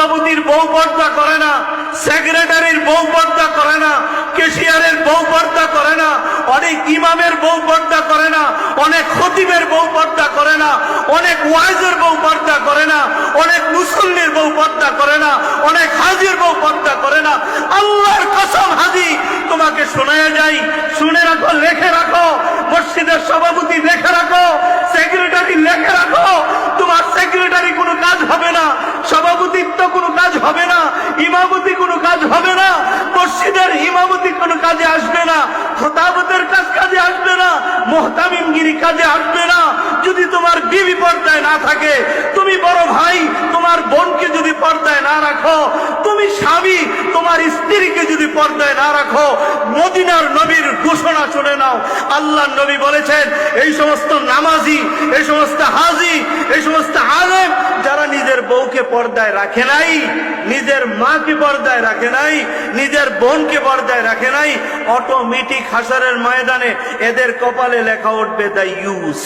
সভাপতির বউ পর্দা করে না, সেক্রেটারির বউ পর্দা করে না, ক্যাশিয়ারের বউ পর্দা করে না, অনেক ইমামের বউ পর্দা করে না, অনেক খতিবের বউ পর্দা করে না, অনেক ওয়াইজের বউ পর্দা করে না, অনেক মুসল্লির বউ পর্দা করে না, অনেক হাজির বউ পর্দা করে না। আল্লাহর কসম হাজি, তোমাকে শোনায় যাই, শুনে রাখো, লেখে রাখো, মসজিদের সভাপতি লেখে রাখো, সেক্রেটারি লেখে রাখো, তোমার সেক্রেটারি কোনো কাজ হবে না, সভাপতিত্ব কোনো কাজ হবে না, ইমামতি কোনো কাজ হবে না, মসজিদের ইমামতি কোনো কাজে আসবে না, খতাবতের কাজে আসবে না, মুহতামিমগিরি কাজে আসবে না। যদি তোমার বিবি পর্দায় না থাকে, তুমি বড় ভাই তোমার বোনকে যদি পর্দায় না রাখো, তুমি স্বামী তোমার স্ত্রীকে যদি পর্দায় না রাখো, মদিনার নবীর ঘোষণা শুনে নাও। আল্লাহর নবী বলেছেন, এই সমস্ত নামাজি, এই সমস্ত হাজি, এই সমস্ত আলেম যারা নিজের বউকে পর্দায় রাখে নাই, নিজের মাকে পর্দায় রাখে নাই, নিজের বোনকে পর্দায় রাখে নাই, অটোমেটিক হাসরের ময়দানে এদের কপালে লেখা উঠবে দ্য ইউজ।